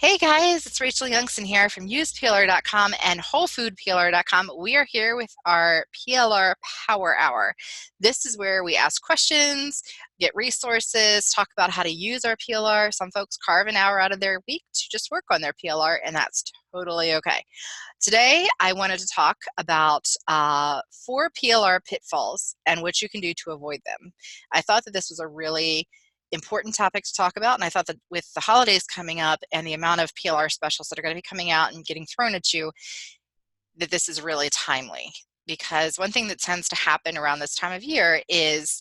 Hey guys, it's Rachel Youngson here from useplr.com and wholefoodplr.com. We are here with our PLR Power Hour. This is where we ask questions, get resources, talk about how to use our PLR. Some folks carve an hour out of their week to just work on their PLR, and that's totally okay. Today, I wanted to talk about 4 PLR pitfalls and what you can do to avoid them. I thought that this was a really important topic to talk about, and I thought that with the holidays coming up and the amount of PLR specials that are going to be coming out and getting thrown at you, that this is really timely. Because one thing that tends to happen around this time of year is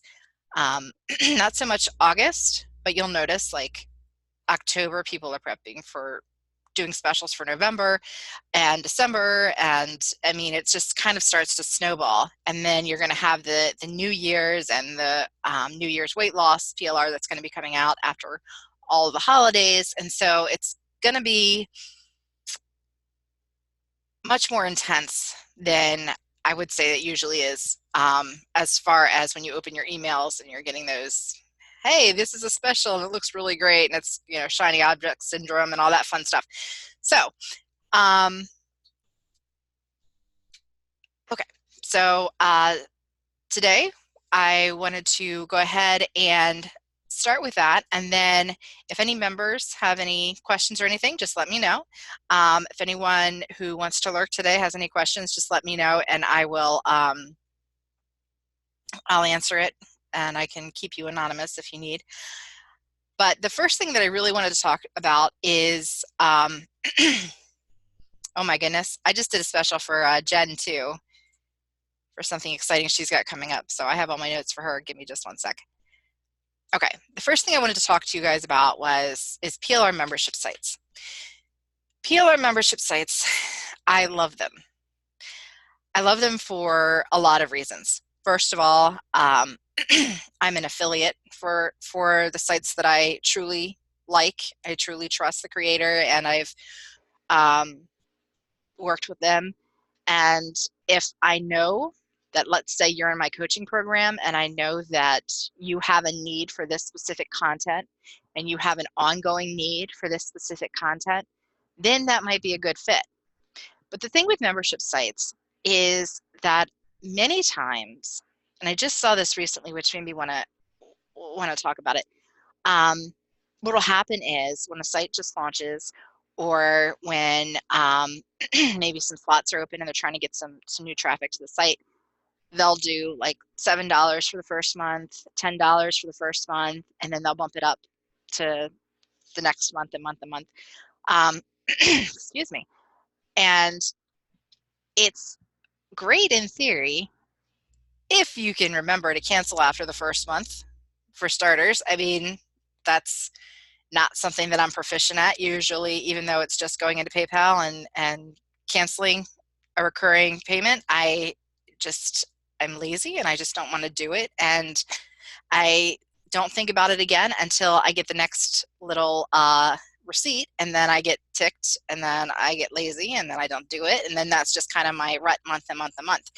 not so much August, but you'll notice like October, people are prepping for doing specials for November and December, and I mean it just kind of starts to snowball, and then you're going to have the New Year's and the New Year's weight loss PLR that's going to be coming out after all of the holidays, and so it's going to be much more intense than I would say it usually is, as far as when you open your emails and you're getting those, hey, this is a special and it looks really great, and it's, you know, shiny object syndrome and all that fun stuff. So okay, so today I wanted to go ahead and start with that, and then if any members have any questions or anything, just let me know. If anyone who wants to lurk today has any questions, just let me know, and I will I'll answer it, and I can keep you anonymous if you need. But the first thing that I really wanted to talk about is oh my goodness, I just did a special for Jen too, for something exciting she's got coming up. So I have all my notes for her. Give me just one sec. Okay, the first thing I wanted to talk to you guys about is PLR membership sites. PLR membership sites, I love them. I love them for a lot of reasons. First of all, I'm an affiliate for the sites that I truly like. I truly trust the creator, and I've worked with them. And if I know that, let's say you're in my coaching program and I know that you have a need for this specific content and you have an ongoing need for this specific content, then that might be a good fit. But the thing with membership sites is that many times, and I just saw this recently, which made me want to talk about it. What will happen is when a site just launches, or when maybe some slots are open and they're trying to get some new traffic to the site, they'll do like $7 for the first month, $10 for the first month, and then they'll bump it up to the next month and month and month. Excuse me. And it's great in theory if you can remember to cancel after the first month, for starters. I mean, that's not something that I'm proficient at usually, even though it's just going into PayPal and canceling a recurring payment. I'm lazy and I just don't want to do it. And I don't think about it again until I get the next little receipt, and then I get ticked, and then I get lazy, and then I don't do it. And then that's just kind of my rut month and month and month.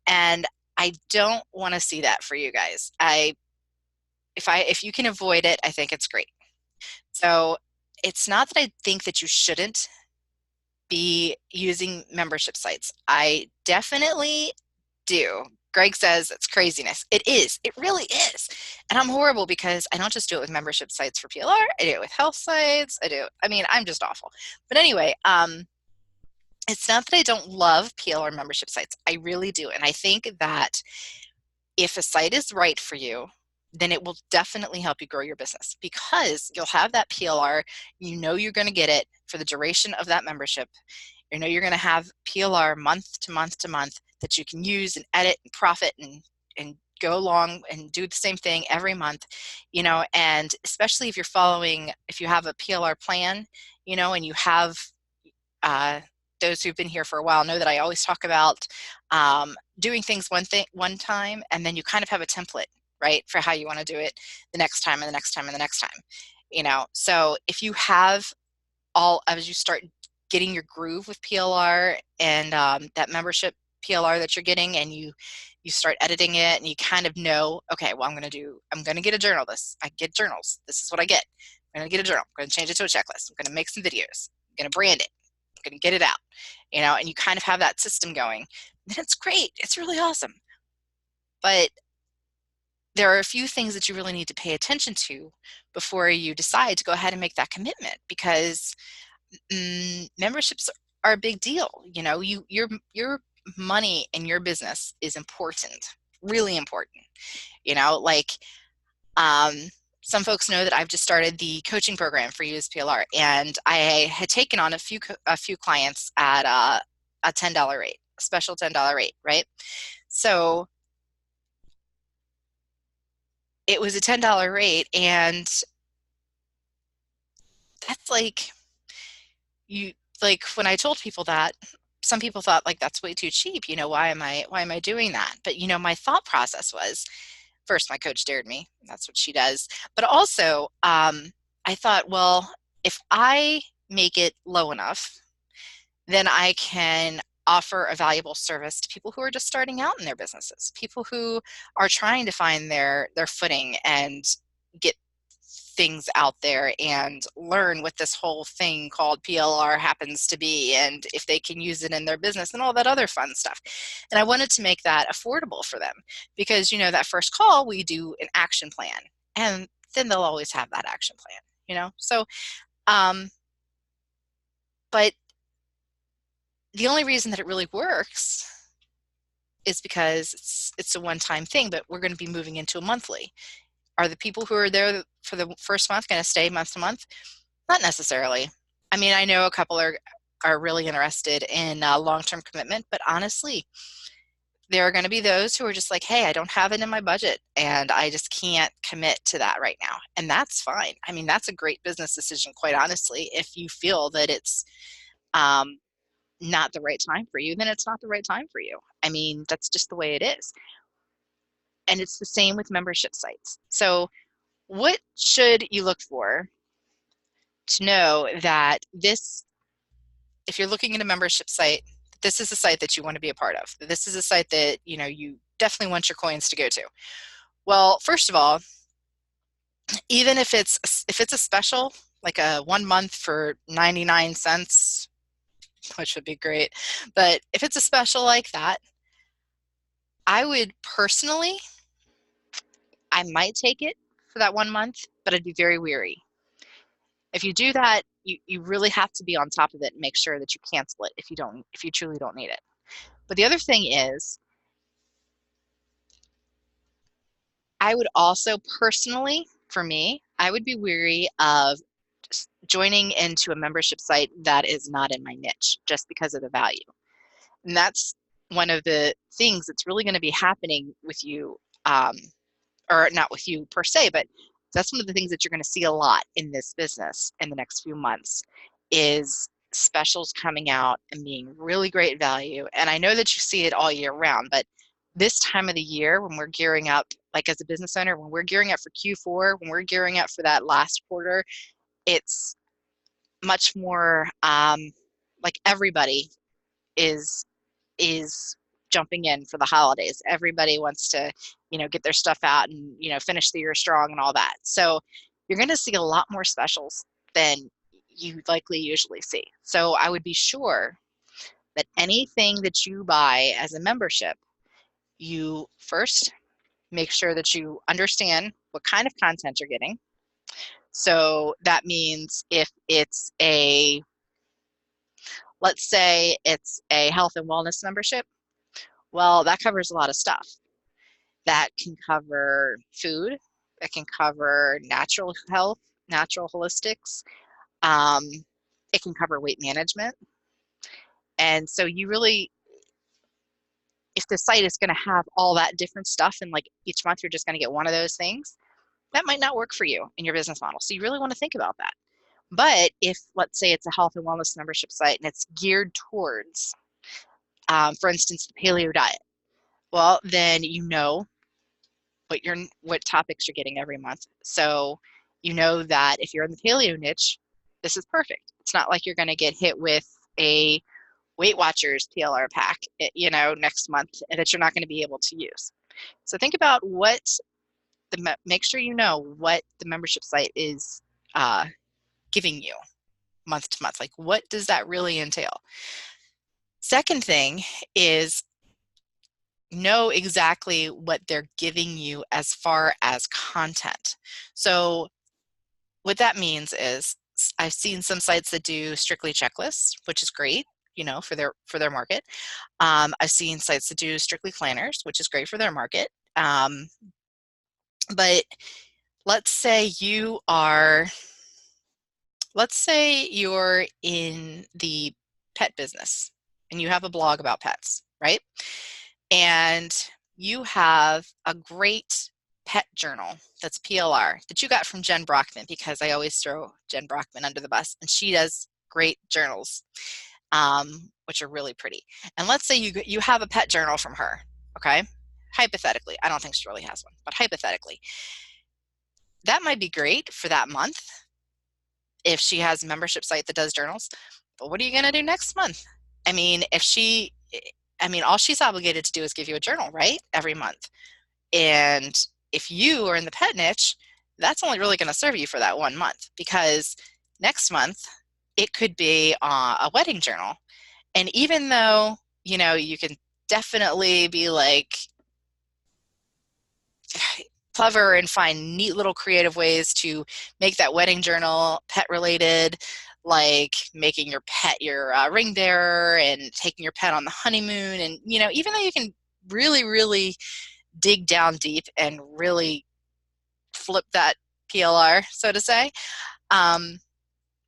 And I don't want to see that for you guys. If you can avoid it, I think it's great. So it's not that I think that you shouldn't be using membership sites. I definitely do. Greg says it's craziness. It is. It really is. And I'm horrible because I don't just do it with membership sites for PLR. I do it with health sites. I mean, I'm just awful. But anyway, it's not that I don't love PLR membership sites. I really do. And I think that if a site is right for you, then it will definitely help you grow your business, because you'll have that PLR. You know you're going to get it for the duration of that membership. You know you're going to have PLR month to month to month that you can use and edit and profit and go along and do the same thing every month, you know. And especially if you have a PLR plan, you know, and you have those who've been here for a while know that I always talk about doing things one time, and then you kind of have a template, right, for how you want to do it the next time and the next time and the next time, you know. So if you have as you start getting your groove with PLR and that membership PLR that you're getting, and you start editing it, and you kind of know, okay, well, I'm going to get a journal. I get journals. This is what I get. I'm going to get a journal. I'm going to change it to a checklist. I'm going to make some videos. I'm going to brand it. I'm going to get it out, and you kind of have that system going. Then it's great. It's really awesome. But there are a few things that you really need to pay attention to before you decide to go ahead and make that commitment, because memberships are a big deal. Your money in your business is important, really important. Like some folks know that I've just started the coaching program for you as PLR, and I had taken on a few clients at a $10 rate, a special $10 rate, right? So it was a $10 rate, and that's like when I told people that, some people thought like that's way too cheap. Why am I doing that? But my thought process was, first, my coach dared me. That's what she does. But also, I thought, well, if I make it low enough, then I can offer a valuable service to people who are just starting out in their businesses, people who are trying to find their footing and get things out there and learn what this whole thing called PLR happens to be, and if they can use it in their business and all that other fun stuff. And I wanted to make that affordable for them, because that first call, we do an action plan, and then they'll always have that action plan. So but the only reason that it really works is because it's a one-time thing, but we're going to be moving into a monthly. Are the people who are there for the first month going to stay month to month? Not necessarily. I mean, I know a couple are really interested in long-term commitment, but honestly, there are going to be those who are just like, hey, I don't have it in my budget, and I just can't commit to that right now. And that's fine. I mean, that's a great business decision, quite honestly. If you feel that it's not the right time for you, then it's not the right time for you. I mean, that's just the way it is. And it's the same with membership sites. So what should you look for to know that if you're looking at a membership site, this is a site that you want to be a part of? This is a site that you definitely want your coins to go to. Well, first of all, even if it's a special, like a 1 month for 99 cents, which would be great, but if it's a special like that, I would personally, I might take it for that 1 month, but I'd be very weary. If you do that, you really have to be on top of it and make sure that you cancel it if you truly don't need it. But the other thing is, I would also personally, for me, I would be weary of just joining into a membership site that is not in my niche just because of the value. And that's one of the things that's really going to be happening with you, or not with you per se, but that's one of the things that you're going to see a lot in this business in the next few months, is specials coming out and being really great value. And I know that you see it all year round, but this time of the year, when we're gearing up, like as a business owner, when we're gearing up for Q4, when we're gearing up for that last quarter, it's much more like everybody is jumping in for the holidays. Everybody wants to, get their stuff out and, finish the year strong and all that. So you're going to see a lot more specials than you likely usually see. So I would be sure that anything that you buy as a membership, you first make sure that you understand what kind of content you're getting. So that means if it's let's say it's a health and wellness membership, well, that covers a lot of stuff. That can cover food, that can cover natural health, natural holistics. It can cover weight management. And so you really, if the site is going to have all that different stuff and like each month you're just going to get one of those things, that might not work for you in your business model. So you really want to think about that. But if, let's say it's a health and wellness membership site and it's geared towards, for instance, the paleo diet, well, then what topics you're getting every month. So you know that if you're in the paleo niche, this is perfect. It's not like you're going to get hit with a Weight Watchers PLR pack, next month that you're not going to be able to use. So think about make sure you know what the membership site is giving you month to month? Like, what does that really entail? Second thing is know exactly what they're giving you as far as content. So what that means is I've seen some sites that do strictly checklists, which is great, for their market. I've seen sites that do strictly planners, which is great for their market. But let's say you're in the pet business and you have a blog about pets, right? And you have a great pet journal that's PLR that you got from Jen Brockman, because I always throw Jen Brockman under the bus, and she does great journals, which are really pretty. And let's say you have a pet journal from her, okay? Hypothetically, I don't think she really has one, but hypothetically, that might be great for that month if she has a membership site that does journals. But what are you going to do next month? I mean, all she's obligated to do is give you a journal, right? Every month. And if you are in the pet niche, that's only really going to serve you for that 1 month, because next month it could be a wedding journal. And even though, you can definitely be like clever and find neat little creative ways to make that wedding journal pet related, like making your pet your ring bearer and taking your pet on the honeymoon. And, even though you can really, really dig down deep and really flip that PLR, so to say,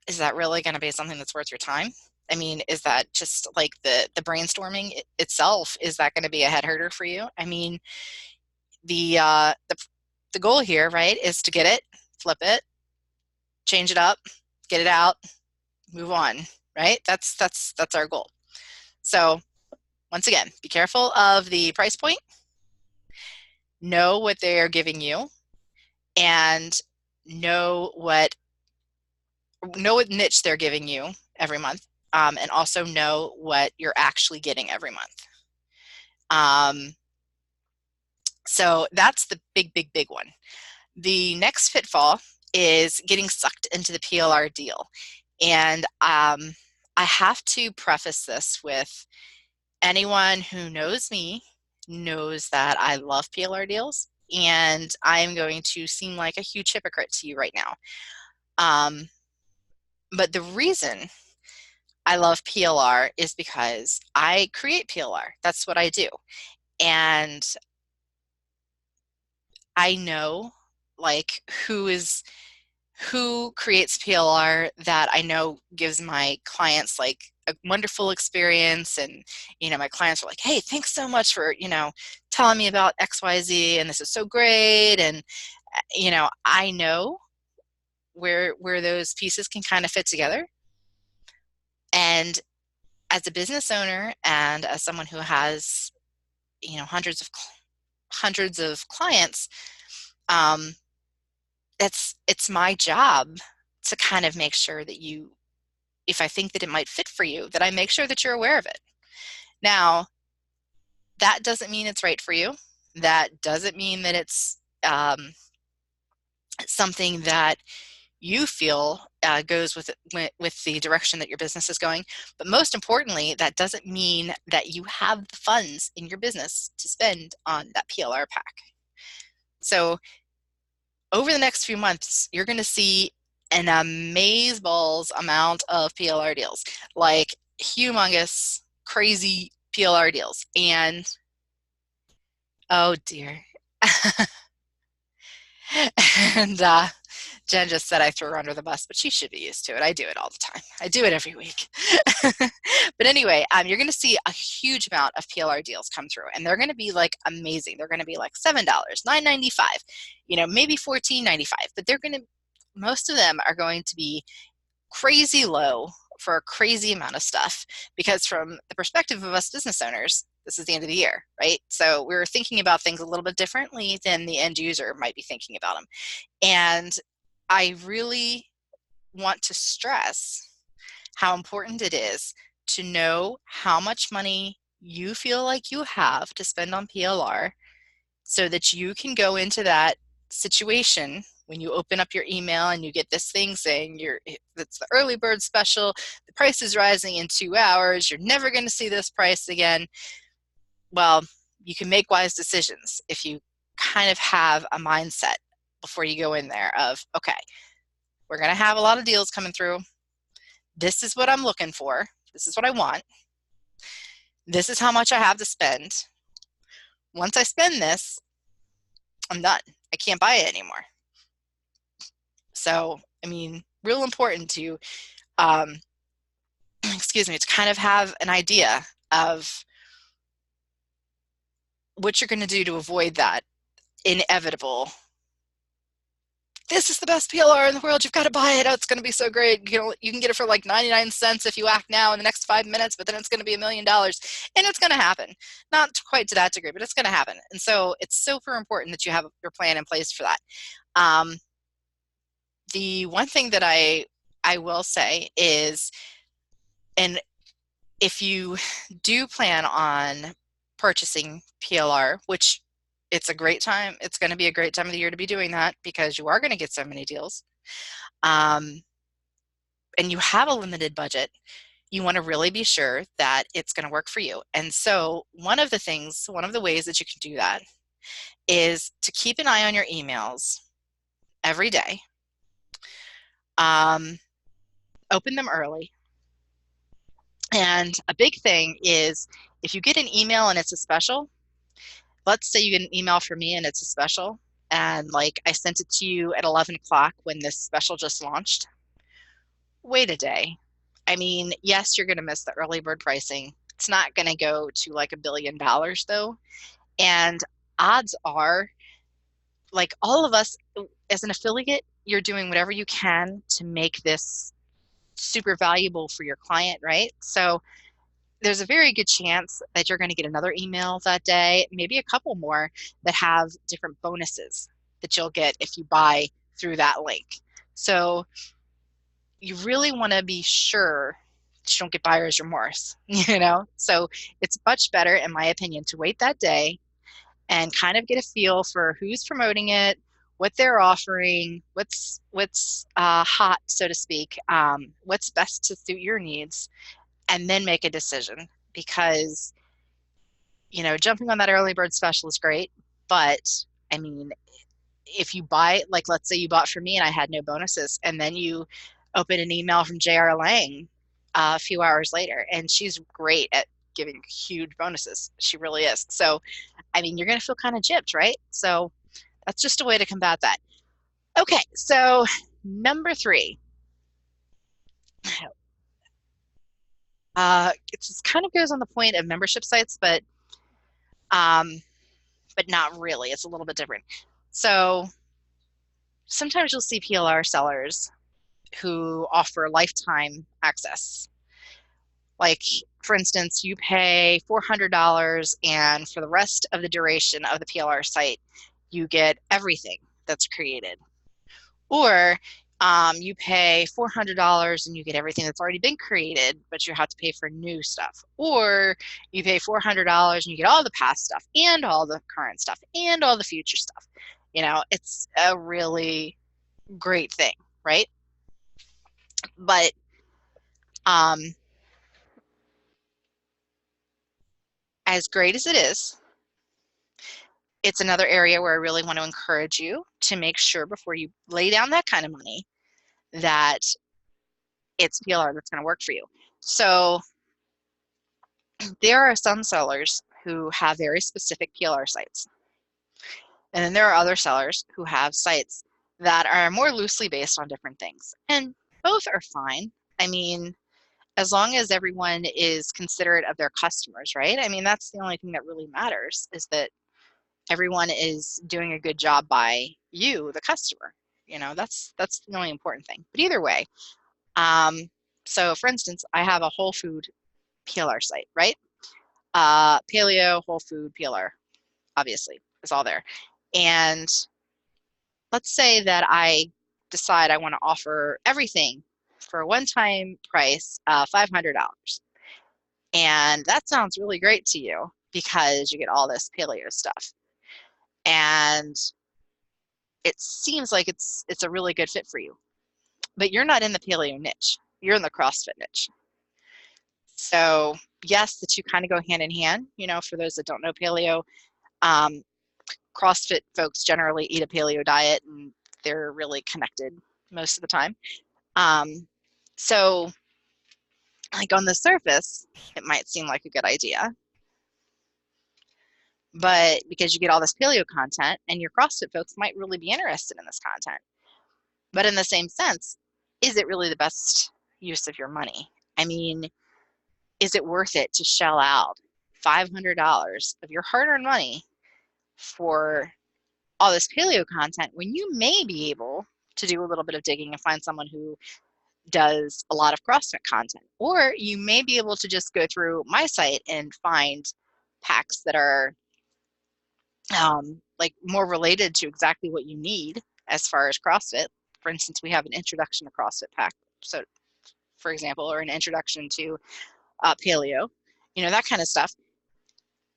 is that really going to be something that's worth your time? I mean, is that just like the brainstorming itself? Is that going to be a head herder for you? I mean, the goal here, right, is to get it, flip it, change it up, get it out, move on, right? That's our goal. So once again, be careful of the price point, know what they are giving you, and know what niche they're giving you every month, and also know what you're actually getting every month. So that's the big, big, big one. The next pitfall is getting sucked into the PLR deal. And I have to preface this with, anyone who knows me knows that I love PLR deals, and I'm going to seem like a huge hypocrite to you right now. But the reason I love PLR is because I create PLR. That's what I do. And I know like who creates PLR that I know gives my clients like a wonderful experience. And, my clients are like, hey, thanks so much for, telling me about XYZ, and this is so great. And, I know where those pieces can kind of fit together. And as a business owner and as someone who has, hundreds of clients, it's my job to kind of make sure that if I think that it might fit for you, that I make sure that you're aware of it. Now, that doesn't mean it's right for you. That doesn't mean that it's something that you feel goes with the direction that your business is going. But most importantly, that doesn't mean that you have the funds in your business to spend on that PLR pack. So over the next few months, you're going to see an amazeballs amount of PLR deals, like humongous, crazy PLR deals. And oh dear. And Jen just said I threw her under the bus, but she should be used to it. I do it all the time. I do it every week. But anyway, you're going to see a huge amount of PLR deals come through, and they're going to be like amazing. They're going to be like $7, $9.95, maybe $14.95, but most of them are going to be crazy low for a crazy amount of stuff, because from the perspective of us business owners, this is the end of the year, right? So we're thinking about things a little bit differently than the end user might be thinking about them. And I really want to stress how important it is to know how much money you feel like you have to spend on PLR, so that you can go into that situation when you open up your email and you get this thing saying it's the early bird special, the price is rising in 2 hours, you're never going to see this price again. Well, you can make wise decisions if you kind of have a mindset before you go in there of, okay, we're going to have a lot of deals coming through. This is what I'm looking for. This is what I want. This is how much I have to spend. Once I spend this, I'm done. I can't buy it anymore. So, I mean, real important to, excuse me, to kind of have an idea of what you're going to do to avoid that inevitable, this is the best PLR in the world, you've got to buy it, oh, it's going to be so great, you can get it for like 99 cents if you act now in the next 5 minutes, but then it's going to be $1 million, and it's going to happen. Not quite to that degree, but it's going to happen. And so it's super important that you have your plan in place for that. The one thing that I will say is, and if you do plan on purchasing PLR, which it's a great time, it's going to be a great time of the year to be doing that because you are going to get so many deals, and you have a limited budget, you want to really be sure that it's going to work for you. And so one of the ways that you can do that is to keep an eye on your emails every day. Open them early. And a big thing is if you get an email and it's a special, let's say you get an email from me and it's a special, and like I sent it to you at 11 o'clock when this special just launched. Wait a day. I mean, yes, you're going to miss the early bird pricing. It's not going to go to like $1 billion though. And odds are, like all of us as an affiliate, you're doing whatever you can to make this super valuable for your client, right? So there's a very good chance that you're going to get another email that day, maybe a couple more that have different bonuses that you'll get if you buy through that link. So you really want to be sure that you don't get buyer's remorse, So it's much better, in my opinion, to wait that day and kind of get a feel for who's promoting it, what they're offering, what's hot, so to speak, what's best to suit your needs, and then make a decision. Because, jumping on that early bird special is great, but I mean, if you buy, like let's say you bought from me and I had no bonuses, and then you open an email from J.R. Lang a few hours later, and she's great at giving huge bonuses. She really is. So, I mean, you're going to feel kind of gypped, right? So that's just a way to combat that. Okay, so number 3. It just kind of goes on the point of membership sites, but not really. It's a little bit different. So sometimes you'll see PLR sellers who offer lifetime access. Like, for instance, you pay $400 and for the rest of the duration of the PLR site, you get everything that's created. Or you pay $400 and you get everything that's already been created, but you have to pay for new stuff. Or you pay $400 and you get all the past stuff and all the current stuff and all the future stuff. It's a really great thing, right? But as great as it is, it's another area where I really want to encourage you to make sure before you lay down that kind of money that it's PLR that's going to work for you. So there are some sellers who have very specific PLR sites. And then there are other sellers who have sites that are more loosely based on different things. And both are fine. I mean, as long as everyone is considerate of their customers, right? I mean, that's the only thing that really matters, is that everyone is doing a good job by you, the customer. That's the only important thing. But either way, so for instance, I have a whole food PLR site, right? Paleo, whole food, PLR, obviously, is all there. And let's say that I decide I want to offer everything for a one-time price, $500. And that sounds really great to you because you get all this paleo stuff. And it seems like it's a really good fit for you. But you're not in the paleo niche. You're in the CrossFit niche. So yes, the two kind of go hand in hand. You know, for those that don't know paleo, um, CrossFit folks generally eat a paleo diet, and they're really connected most of the time. So like on the surface, it might seem like a good idea, but because you get all this paleo content and your CrossFit folks might really be interested in this content. But in the same sense, is it really the best use of your money? I mean, is it worth it to shell out $500 of your hard-earned money for all this paleo content when you may be able to do a little bit of digging and find someone who does a lot of CrossFit content? Or you may be able to just go through my site and find packs that are like more related to exactly what you need as far as CrossFit. For instance, we have an introduction to CrossFit pack. So for example, or an introduction to paleo, you know, that kind of stuff.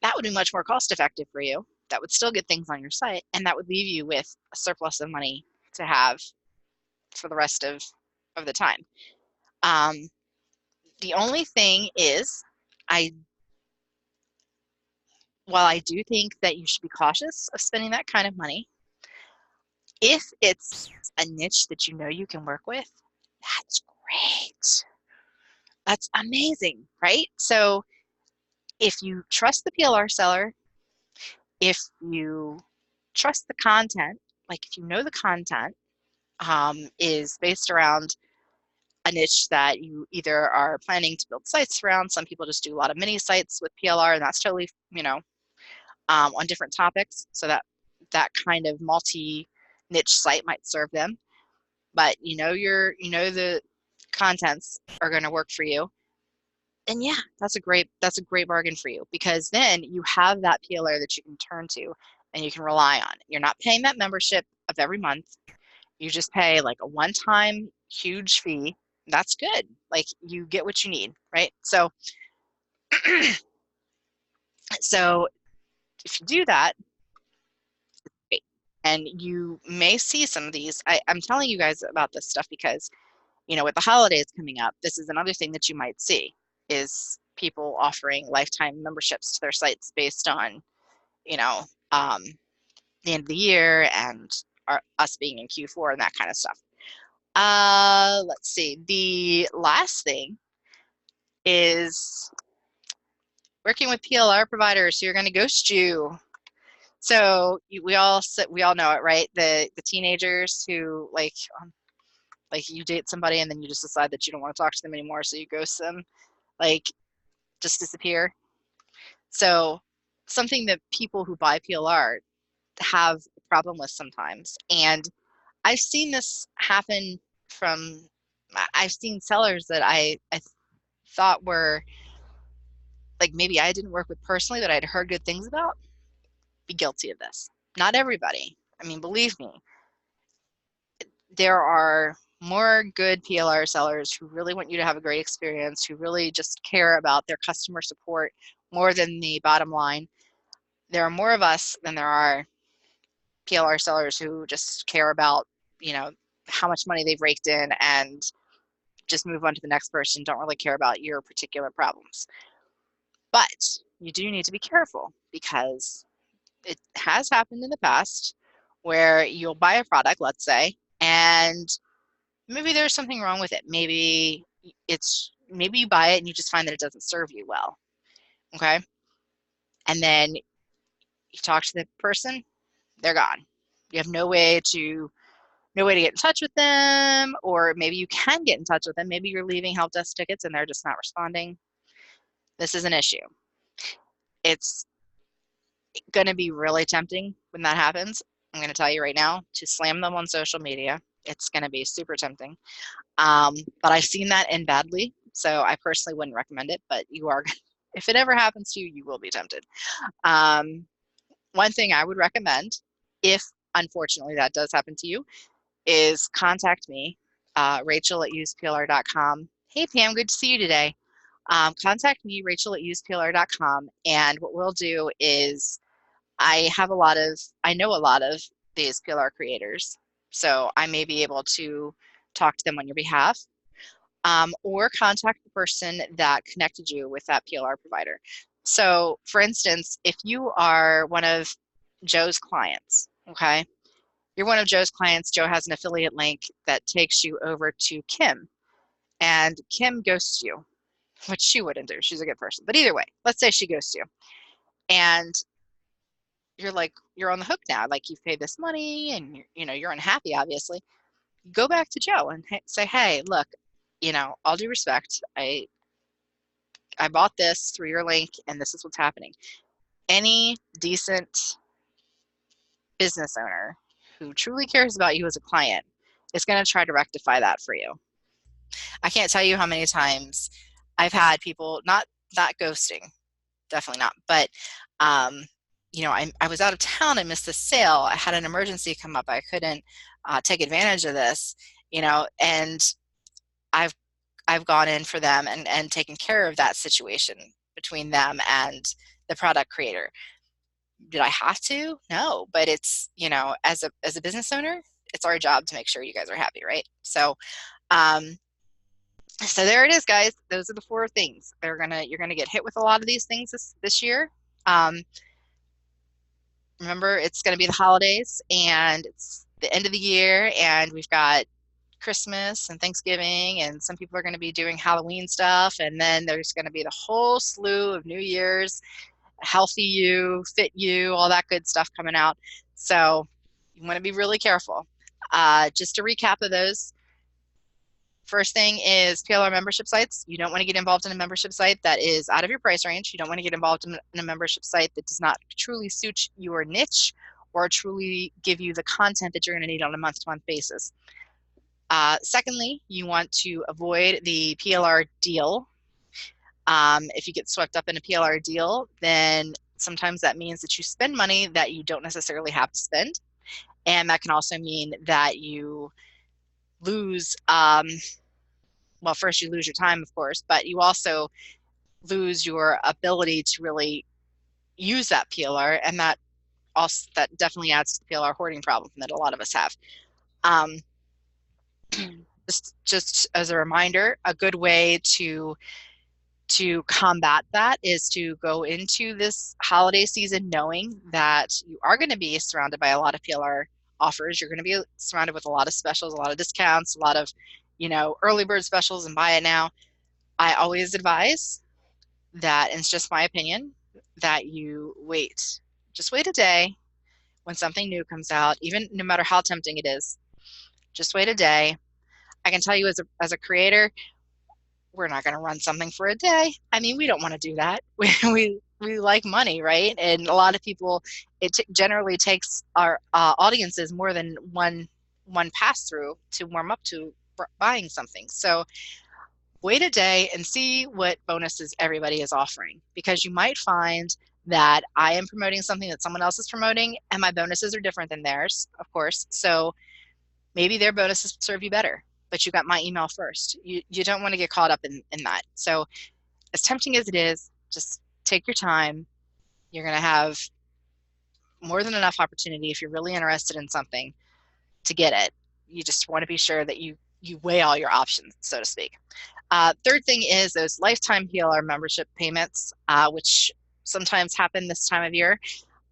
That would be much more cost effective for you. That would still get things on your site, and that would leave you with a surplus of money to have for the rest of the time. The only thing is, while I do think that you should be cautious of spending that kind of money, if it's a niche that you know you can work with, that's great. That's amazing, right? So if you trust the PLR seller, if you trust the content, like if you know the content is based around a niche that you either are planning to build sites around. Some people just do a lot of mini sites with PLR, and that's totally, you know, on different topics. So that kind of multi niche site might serve them. But you know the contents are going to work for you. And yeah, that's a great bargain for you, because then you have that PLR that you can turn to and you can rely on. You're not paying that membership of every month. You just pay like a one-time huge fee. That's good. Like you get what you need, right? So so if you do that, great. And you may see some of these. I'm telling you guys about this stuff because, you know, with the holidays coming up, this is another thing that you might see is people offering lifetime memberships to their sites based on, you know, the end of the year and us being in Q4 and that kind of stuff. Let's see. The last thing is working with PLR providers who are going to ghost you. So we all know it, right? The teenagers who like you date somebody and then you just decide that you don't want to talk to them anymore, so you ghost them, like just disappear. So something that people who buy PLR have a problem with sometimes, and I've seen this happen I've seen sellers that I thought were like maybe I didn't work with personally, that I'd heard good things about, be guilty of this. Not everybody. I mean, believe me, there are more good PLR sellers who really want you to have a great experience, who really just care about their customer support more than the bottom line. There are more of us than there are PLR sellers who just care about, you know, how much money they've raked in and just move on to the next person, don't really care about your particular problems. But you do need to be careful, because it has happened in the past where you'll buy a product, let's say, and maybe there's something wrong with it. Maybe you buy it and you just find that it doesn't serve you well. Okay. And then you talk to the person, they're gone. You have no way to get in touch with them, or maybe you can get in touch with them. Maybe you're leaving help desk tickets and they're just not responding. This is an issue. It's going to be really tempting when that happens. I'm going to tell you right now to slam them on social media. It's going to be super tempting. But I've seen that end badly, so I personally wouldn't recommend it, but you are, if it ever happens to you, you will be tempted. One thing I would recommend, if unfortunately that does happen to you, is contact me, Rachel at useplr.com. Hey Pam, good to see you today. Contact me, Rachel at useplr.com, and what we'll do is I know a lot of these PLR creators. So I may be able to talk to them on your behalf, or contact the person that connected you with that PLR provider. So for instance, if you are one of Joe's clients, okay, you're one of Joe's clients, Joe has an affiliate link that takes you over to Kim, and Kim ghosts you, which she wouldn't do. She's a good person. But either way, let's say she ghosts you. And you're like, you're on the hook now. Like you've paid this money and you're unhappy, obviously. Go back to Joe and say, hey, look, all due respect, I bought this through your link and this is what's happening. Any decent business owner who truly cares about you as a client is going to try to rectify that for you. I can't tell you how many times I've had people, not ghosting, definitely not, but I was out of town, I missed the sale, I had an emergency come up, I couldn't take advantage of this, and I've gone in for them and taken care of that situation between them and the product creator. Did I have to? No, but it's, as a business owner, it's our job to make sure you guys are happy, right? So so there it is, guys. Those are the 4 things. You're gonna get hit with a lot of these things this year. Remember, it's gonna be the holidays and it's the end of the year, and we've got Christmas and Thanksgiving, and some people are going to be doing Halloween stuff, and then there's going to be the whole slew of New Year's, healthy you, fit you, all that good stuff coming out. So you want to be really careful. Just a recap of those. First thing is PLR membership sites. You don't want to get involved in a membership site that is out of your price range. You don't want to get involved in a membership site that does not truly suit your niche or truly give you the content that you're going to need on a month-to-month basis. Secondly, you want to avoid the PLR deal. If you get swept up in a PLR deal, then sometimes that means that you spend money that you don't necessarily have to spend. And that can also mean that you lose, well, first you lose your time, of course, but you also lose your ability to really use that PLR, and that definitely adds to the PLR hoarding problem that a lot of us have. Just as a reminder, a good way to combat that is to go into this holiday season knowing that you are going to be surrounded by a lot of PLR offers. You're going to be surrounded with a lot of specials, a lot of discounts, a lot of, early bird specials and buy it now. I always advise that, and it's just my opinion, that you wait. Just wait a day when something new comes out, even no matter how tempting it is. Just wait a day. I can tell you as a creator, we're not going to run something for a day. I mean, we don't want to do that. We like money, right? And a lot of people, it generally takes our audiences more than one pass through to warm up to buying something. So wait a day and see what bonuses everybody is offering, because you might find that I am promoting something that someone else is promoting and my bonuses are different than theirs, of course. So maybe their bonuses serve you better, but you got my email first. You don't want to get caught up in that. So as tempting as it is, just take your time. You're going to have more than enough opportunity if you're really interested in something to get it. You just want to be sure that you weigh all your options, so to speak. Third thing is those lifetime PLR membership payments, which sometimes happen this time of year.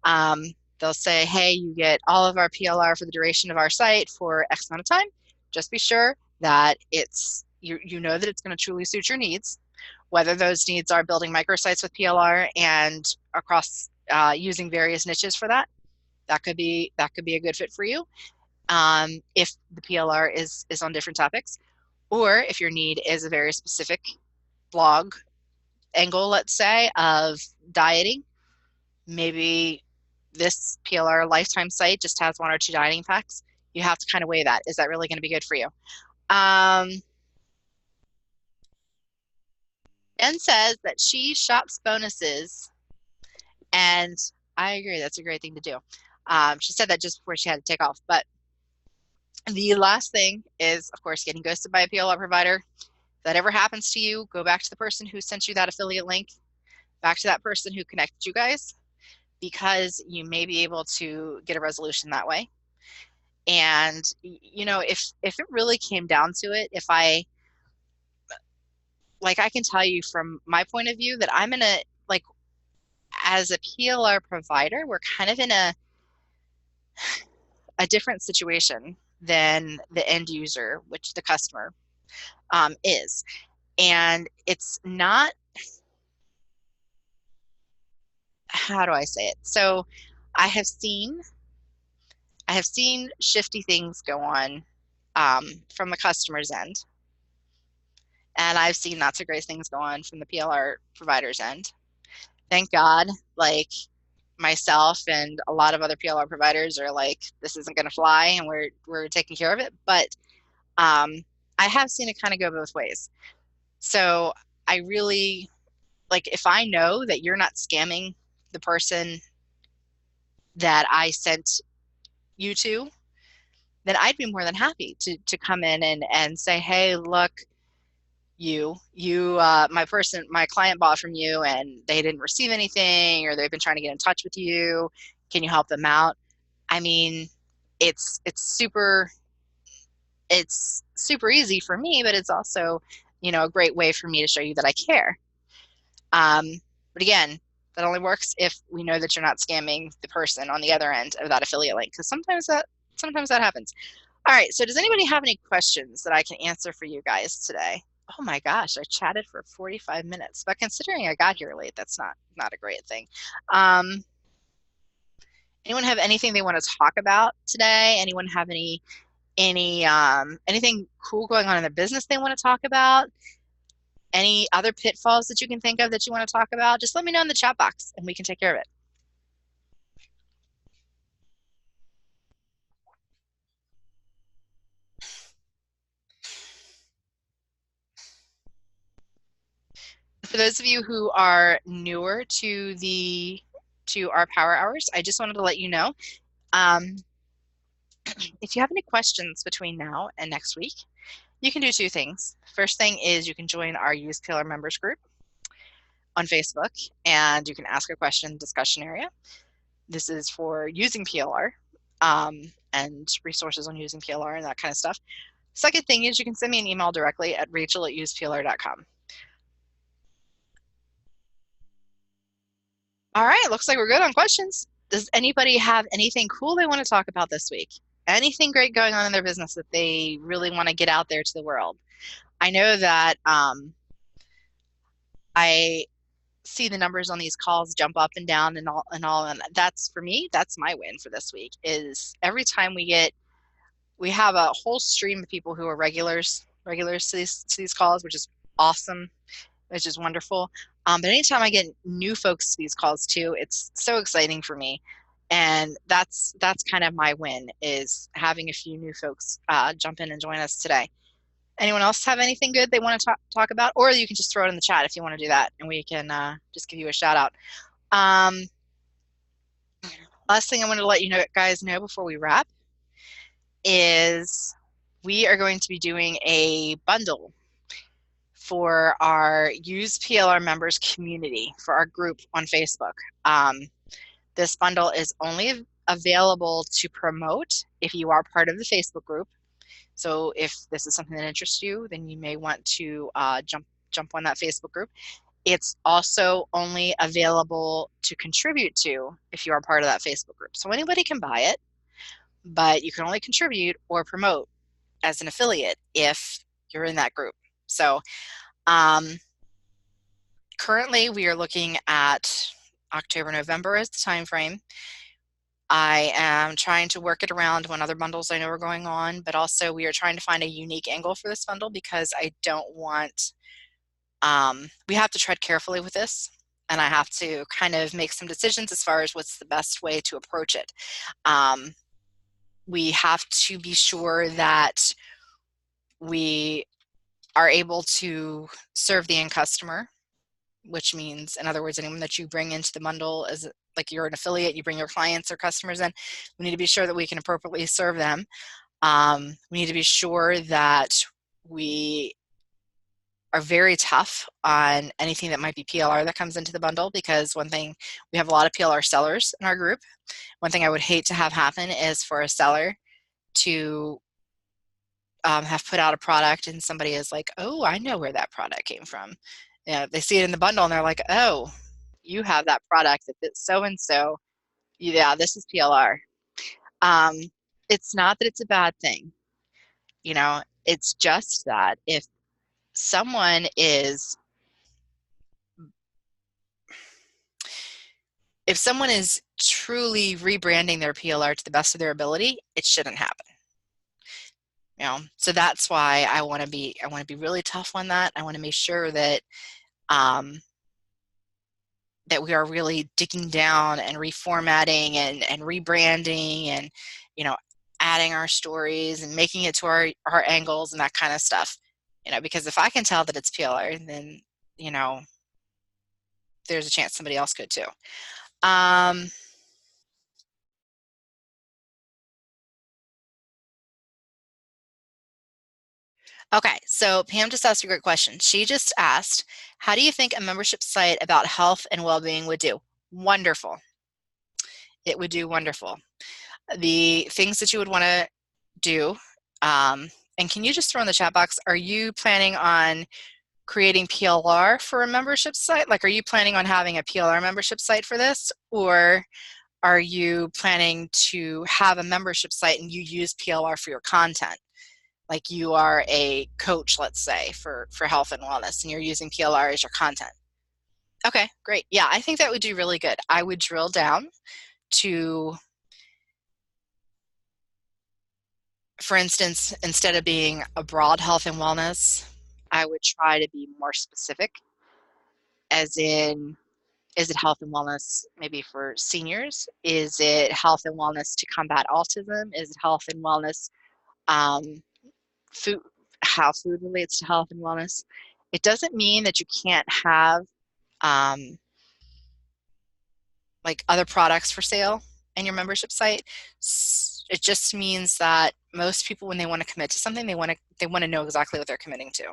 They'll say, hey, you get all of our PLR for the duration of our site for X amount of time. Just be sure that you know that it's going to truly suit your needs, whether those needs are building microsites with PLR and across using various niches for that. That could be a good fit for you if the PLR is on different topics, or if your need is a very specific blog angle, let's say, of dieting. Maybe this PLR lifetime site just has 1 or 2 dieting packs. You have to kind of weigh that. Is that really going to be good for you? Jen says that she shops bonuses, and I agree. That's a great thing to do. She said that just before she had to take off. But the last thing is, of course, getting ghosted by a PLR provider. If that ever happens to you, go back to the person who sent you that affiliate link, back to that person who connected you guys, because you may be able to get a resolution that way. And, you know, if it really came down to it, if I, like, I can tell you from my point of view that I'm in a, like, as a PLR provider, we're kind of in a different situation than the end user, which the customer is. And it's not, how do I say it? So I have seen shifty things go on from the customer's end, and I've seen not so great things go on from the PLR provider's end. Thank God, like myself and a lot of other PLR providers are like, this isn't going to fly, and we're taking care of it. But I have seen it kind of go both ways. So I really, like, if I know that you're not scamming the person that I sent you to, then I'd be more than happy to come in and say, hey, look, my client bought from you and they didn't receive anything, or they've been trying to get in touch with you. Can you help them out? I mean, it's super easy for me, but it's also, you know, a great way for me to show you that I care. But again, that only works if we know that you're not scamming the person on the other end of that affiliate link, because sometimes that happens. All right, so does anybody have any questions that I can answer for you guys today? Oh my gosh, I chatted for 45 minutes, but considering I got here late, that's not a great thing. Anyone have anything they want to talk about today? Anyone have anything cool going on in their business they want to talk about? Any other pitfalls that you can think of that you want to talk about? Just let me know in the chat box and we can take care of it. For those of you who are newer to our power hours, I just wanted to let you know, if you have any questions between now and next week, you can do two things. First thing is you can join our Use PLR members group on Facebook, and you can ask a question discussion area. This is for using PLR and resources on using PLR and that kind of stuff. Second thing is you can send me an email directly at rachel@useplr.com. All right, looks like we're good on questions. Does anybody have anything cool they want to talk about this week? Anything great going on in their business that they really want to get out there to the world? I know that I see the numbers on these calls jump up and down and all, and that's, for me, that's my win for this week. Is every time we have a whole stream of people who are regulars to these calls, which is awesome, which is wonderful. But anytime I get new folks to these calls too, it's so exciting for me. And that's kind of my win, is having a few new folks jump in and join us today. Anyone else have anything good they want to talk about? Or you can just throw it in the chat if you want to do that, and we can just give you a shout out. Last thing I want to let you guys know before we wrap is we are going to be doing a bundle for our Use PLR members community, for our group on Facebook. This bundle is only available to promote if you are part of the Facebook group. So if this is something that interests you, then you may want to jump on that Facebook group. It's also only available to contribute to if you are part of that Facebook group. So anybody can buy it, but you can only contribute or promote as an affiliate if you're in that group. So currently we are looking at October, November as the time frame. I am trying to work it around when other bundles I know are going on, but also we are trying to find a unique angle for this bundle, because I don't want, we have to tread carefully with this, and I have to kind of make some decisions as far as what's the best way to approach it. We have to be sure that we are able to serve the end customer, which means, in other words, anyone that you bring into the bundle, as like you're an affiliate, you bring your clients or customers in, we need to be sure that we can appropriately serve them. We need to be sure that we are very tough on anything that might be PLR that comes into the bundle, because one thing, we have a lot of PLR sellers in our group. One thing I would hate to have happen is for a seller to have put out a product and somebody is like, oh, I know where that product came from. They see it in the bundle and they're like, oh, you have that product that fits so and so. Yeah, this is PLR. Um, it's not that it's a bad thing. It's just that someone is if someone is truly rebranding their PLR to the best of their ability, it shouldn't happen. So that's why I want to be really tough on that. I want to make sure that that we are really digging down and reformatting and rebranding and adding our stories and making it to our angles and that kind of stuff. Because if I can tell that it's PLR, then there's a chance somebody else could too. Okay, so Pam just asked a great question. She just asked, how do you think a membership site about health and well-being would do? Wonderful. It would do wonderful. The things that you would want to do, and can you just throw in the chat box, are you planning on creating PLR for a membership site? Like, are you planning on having a PLR membership site for this? Or are you planning to have a membership site and you use PLR for your content? Like you are a coach, let's say, for health and wellness, and you're using PLR as your content. Okay, great. Yeah, I think that would do really good. I would drill down to, for instance, instead of being a broad health and wellness, I would try to be more specific, as in, is it health and wellness maybe for seniors? Is it health and wellness to combat autism? Is it health and wellness, food, how food relates to health and wellness? It doesn't mean that you can't have like other products for sale in your membership site. It just means that most people, when they want to commit to something, they want to know exactly what they're committing to.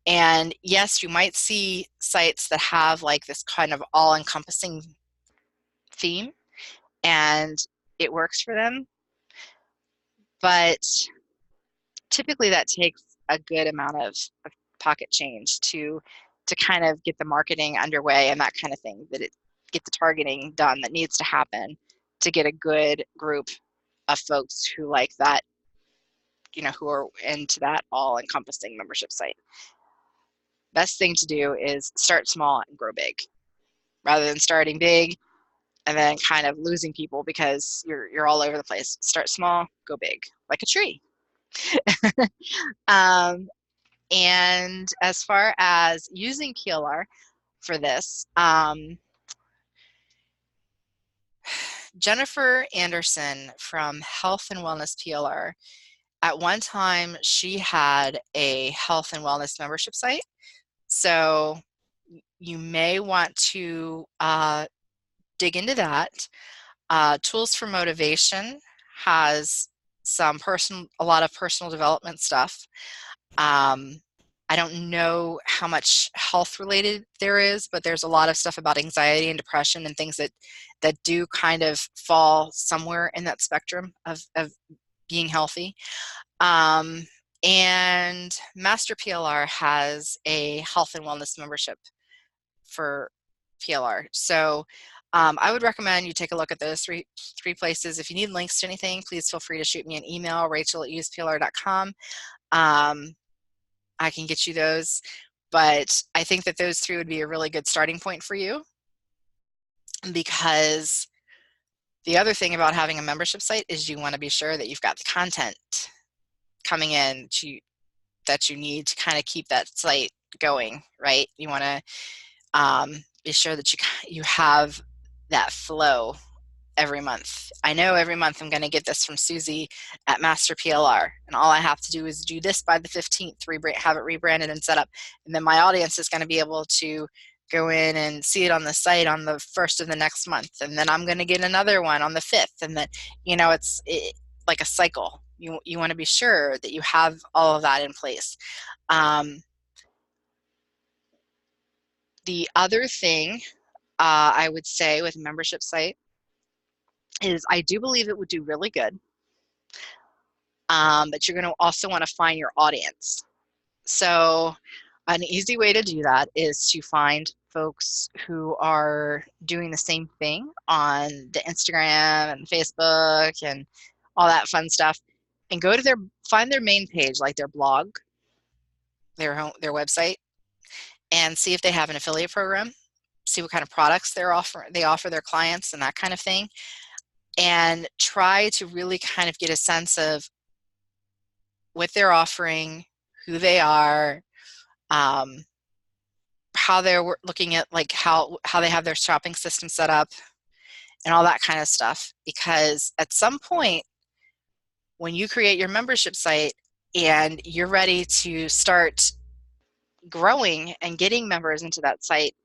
And yes, you might see sites that have like this kind of all-encompassing theme, and it works for them, but typically that takes a good amount of pocket change to kind of get the marketing underway and that kind of thing, that it get the targeting done that needs to happen to get a good group of folks who like that, who are into that all-encompassing membership site. Best thing to do is start small and grow big, rather than starting big and then kind of losing people because you're all over the place. Start small, go big, like a tree. And as far as using PLR for this, Jennifer Anderson from Health and Wellness PLR, at one time she had a health and wellness membership site. So you may want to dig into that. Tools for Motivation has a lot of personal development stuff. I don't know how much health related there is, but there's a lot of stuff about anxiety and depression and things that do kind of fall somewhere in that spectrum of being healthy. And Master PLR has a health and wellness membership for PLR. So I would recommend you take a look at those three places. If you need links to anything, please feel free to shoot me an email, rachel@useplr.com. I can get you those, but I think that those three would be a really good starting point for you, because the other thing about having a membership site is you want to be sure that you've got the content coming in that you need to kind of keep that site going, right? You want to be sure that you have that flow every month. I know every month I'm going to get this from Susie at Master PLR, and all I have to do is do this by the 15th, have it rebranded and set up, and then my audience is going to be able to go in and see it on the site on the 1st of the next month, and then I'm going to get another one on the 5th, and then it's like a cycle. You want to be sure that you have all of that in place. The other thing I would say with a membership site is I do believe it would do really good but you're going to also want to find your audience. So an easy way to do that is to find folks who are doing the same thing on the Instagram and Facebook and all that fun stuff, and go to find their main page, like their blog, their website, and see if they have an affiliate program, see what kind of products they offer their clients and that kind of thing, and try to really kind of get a sense of what they're offering, who they are, how they're looking at, like how they have their shopping system set up and all that kind of stuff. Because at some point when you create your membership site and you're ready to start growing and getting members into that site,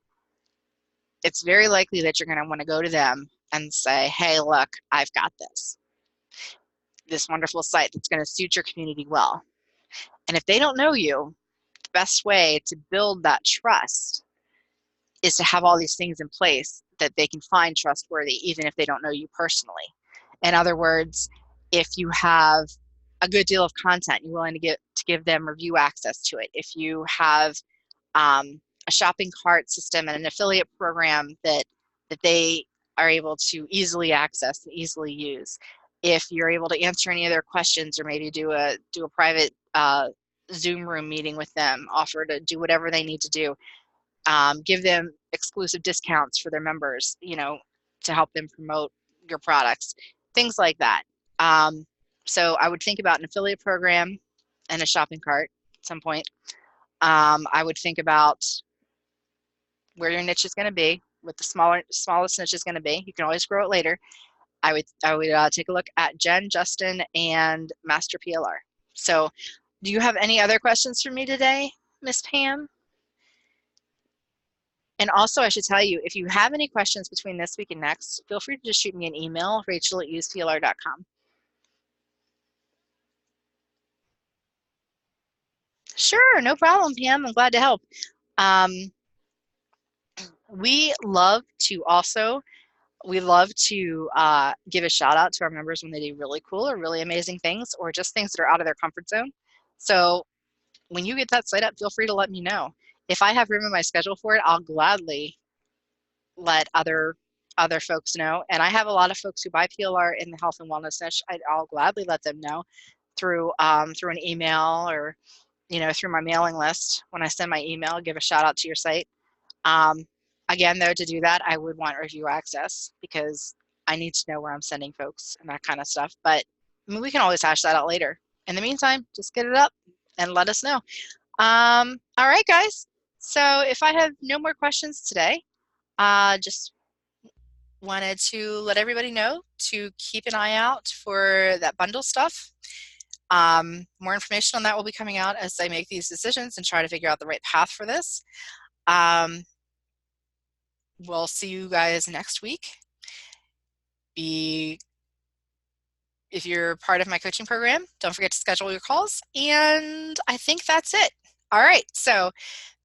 it's very likely that you're going to want to go to them and say, hey, look, I've got this wonderful site that's going to suit your community well. And if they don't know you, the best way to build that trust is to have all these things in place that they can find trustworthy, even if they don't know you personally. In other words, if you have a good deal of content, you're willing to give them review access to it. If you have a shopping cart system and an affiliate program that they are able to easily access and easily use. If you're able to answer any of their questions, or maybe do a private Zoom room meeting with them, offer to do whatever they need to do, give them exclusive discounts for their members, to help them promote your products, things like that. So I would think about an affiliate program and a shopping cart at some point. I would think about where your niche is going to be, what the smallest niche is going to be. You can always grow it later. I would take a look at Jen, Justin, and Master PLR. So do you have any other questions for me today, Miss Pam? And also, I should tell you, if you have any questions between this week and next, feel free to just shoot me an email, rachel@useplr.com. Sure, no problem, Pam. I'm glad to help. We love to give a shout out to our members when they do really cool or really amazing things, or just things that are out of their comfort zone. So when you get that site up, feel free to let me know. If I have room in my schedule for it, I'll gladly let other folks know. And I have a lot of folks who buy PLR in the health and wellness niche. I'll gladly let them know through an email, or through my mailing list. When I send my email, give a shout out to your site. Again, though, to do that, I would want review access, because I need to know where I'm sending folks and that kind of stuff. But I mean, we can always hash that out later. In the meantime, just get it up and let us know. All right, guys. So if I have no more questions today, just wanted to let everybody know to keep an eye out for that bundle stuff. More information on that will be coming out as I make these decisions and try to figure out the right path for this. We'll see you guys next week. If you're part of my coaching program, don't forget to schedule your calls. And I think that's it. All right. So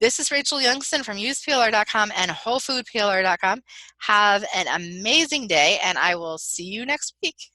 this is Rachel Youngson from useplr.com and wholefoodplr.com. Have an amazing day, and I will see you next week.